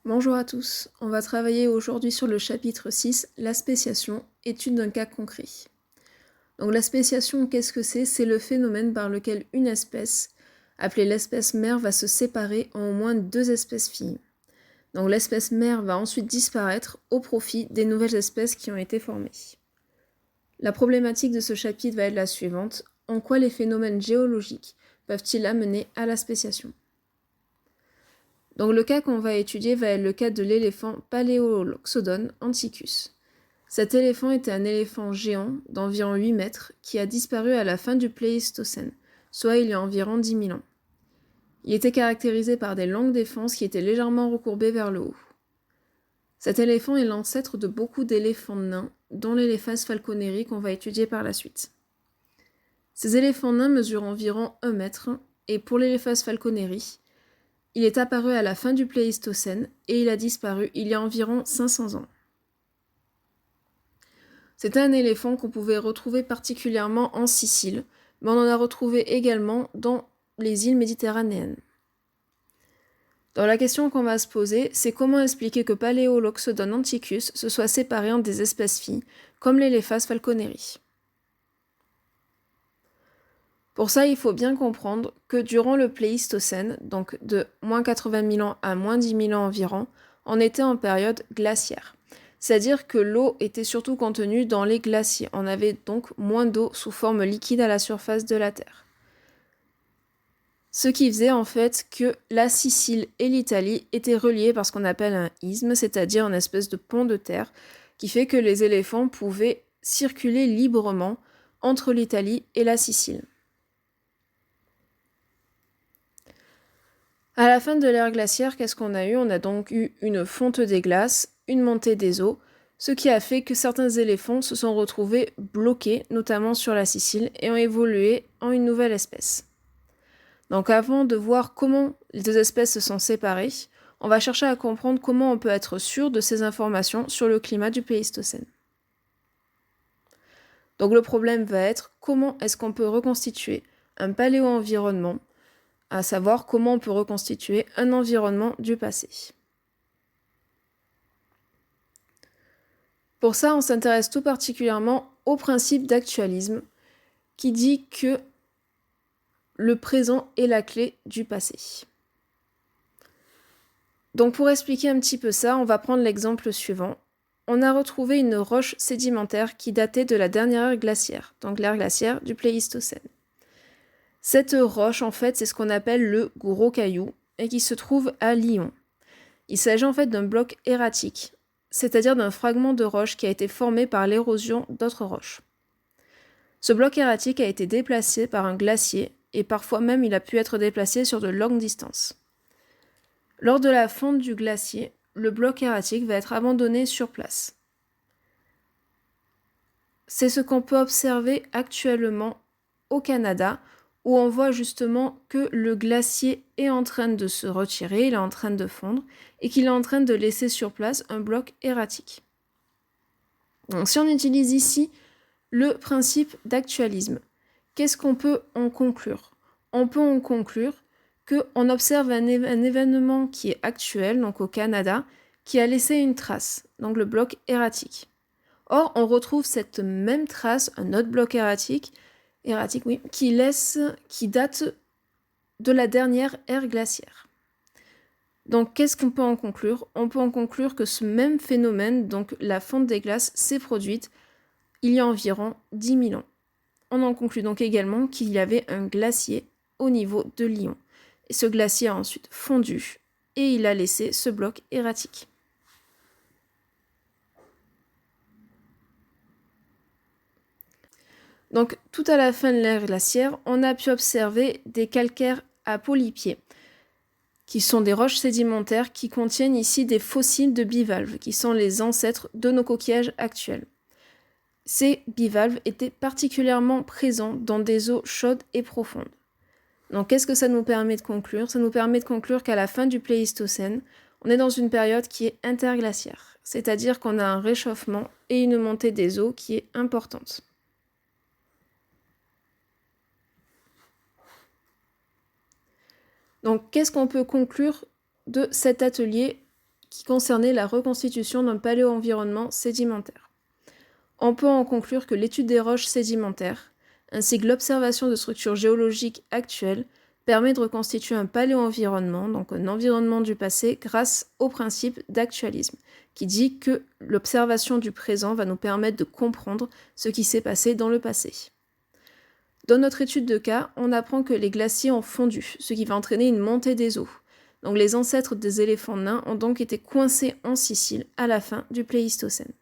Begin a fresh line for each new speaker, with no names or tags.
Bonjour à tous, on va travailler aujourd'hui sur le chapitre 6, la spéciation, étude d'un cas concret. Donc la spéciation, qu'est-ce que c'est? C'est le phénomène par lequel une espèce, appelée l'espèce mère, va se séparer en au moins deux espèces filles. Donc l'espèce mère va ensuite disparaître au profit des nouvelles espèces qui ont été formées. La problématique de ce chapitre va être la suivante: en quoi les phénomènes géologiques peuvent-ils amener à la spéciation? Donc le cas qu'on va étudier va être le cas de l'éléphant Paléoloxodon antiquus. Cet éléphant était un éléphant géant d'environ 8 mètres qui a disparu à la fin du Pléistocène, soit il y a environ 10 000 ans. Il était caractérisé par des longues défenses qui étaient légèrement recourbées vers le haut. Cet éléphant est l'ancêtre de beaucoup d'éléphants nains, dont l'éléphas falconeri qu'on va étudier par la suite. Ces éléphants nains mesurent environ 1 mètre, et pour l'éléphas falconeri, il est apparu à la fin du Pléistocène et il a disparu il y a environ 500 ans. C'était un éléphant qu'on pouvait retrouver particulièrement en Sicile, mais on en a retrouvé également dans les îles méditerranéennes. Donc la question qu'on va se poser, c'est comment expliquer que Paléoloxodon antiquus se soit séparé en des espèces filles, comme l'éléphas falconeri. Pour ça, il faut bien comprendre que durant le Pléistocène, donc de moins 80 000 ans à moins 10 000 ans environ, on était en période glaciaire. C'est-à-dire que l'eau était surtout contenue dans les glaciers. On avait donc moins d'eau sous forme liquide à la surface de la Terre. Ce qui faisait en fait que la Sicile et l'Italie étaient reliées par ce qu'on appelle un isthme, c'est-à-dire une espèce de pont de terre, qui fait que les éléphants pouvaient circuler librement entre l'Italie et la Sicile. À la fin de l'ère glaciaire, qu'est-ce qu'on a eu? On a donc eu une fonte des glaces, une montée des eaux, ce qui a fait que certains éléphants se sont retrouvés bloqués, notamment sur la Sicile, et ont évolué en une nouvelle espèce. Donc avant de voir comment les deux espèces se sont séparées, on va chercher à comprendre comment on peut être sûr de ces informations sur le climat du Pléistocène. Donc le problème va être comment est-ce qu'on peut reconstituer un paléo-environnement, à savoir comment on peut reconstituer un environnement du passé. Pour ça, on s'intéresse tout particulièrement au principe d'actualisme, qui dit que le présent est la clé du passé. Donc pour expliquer un petit peu ça, on va prendre l'exemple suivant. On a retrouvé une roche sédimentaire qui datait de la dernière ère glaciaire, donc l'ère glaciaire du Pléistocène. Cette roche, en fait, c'est ce qu'on appelle le gros caillou, et qui se trouve à Lyon. Il s'agit en fait d'un bloc erratique, c'est-à-dire d'un fragment de roche qui a été formé par l'érosion d'autres roches. Ce bloc erratique a été déplacé par un glacier, et parfois même il a pu être déplacé sur de longues distances. Lors de la fonte du glacier, le bloc erratique va être abandonné sur place. C'est ce qu'on peut observer actuellement au Canada, où on voit justement que le glacier est en train de se retirer, il est en train de fondre, et qu'il est en train de laisser sur place un bloc erratique. Donc, si on utilise ici le principe d'actualisme, qu'est-ce qu'on peut en conclure? On peut en conclure qu'on observe un événement qui est actuel, donc au Canada, qui a laissé une trace, donc le bloc erratique. Or, on retrouve cette même trace, un autre bloc erratique, qui date de la dernière ère glaciaire. Donc, qu'est-ce qu'on peut en conclure? On peut en conclure que ce même phénomène, donc la fonte des glaces, s'est produite il y a environ 10 000 ans. On en conclut donc également qu'il y avait un glacier au niveau de Lyon. Et ce glacier a ensuite fondu et il a laissé ce bloc erratique. Donc, tout à la fin de l'ère glaciaire, on a pu observer des calcaires à polypiers, qui sont des roches sédimentaires qui contiennent ici des fossiles de bivalves, qui sont les ancêtres de nos coquillages actuels. Ces bivalves étaient particulièrement présents dans des eaux chaudes et profondes. Donc, qu'est-ce que ça nous permet de conclure? Ça nous permet de conclure qu'à la fin du Pléistocène, on est dans une période qui est interglaciaire, c'est-à-dire qu'on a un réchauffement et une montée des eaux qui est importante. Donc, qu'est-ce qu'on peut conclure de cet atelier qui concernait la reconstitution d'un paléo-environnement sédimentaire. On peut en conclure que l'étude des roches sédimentaires, ainsi que l'observation de structures géologiques actuelles, permet de reconstituer un paléo-environnement, donc un environnement du passé, grâce au principe d'actualisme, qui dit que l'observation du présent va nous permettre de comprendre ce qui s'est passé dans le passé. Dans notre étude de cas, on apprend que les glaciers ont fondu, ce qui va entraîner une montée des eaux. Donc les ancêtres des éléphants nains ont donc été coincés en Sicile à la fin du Pléistocène.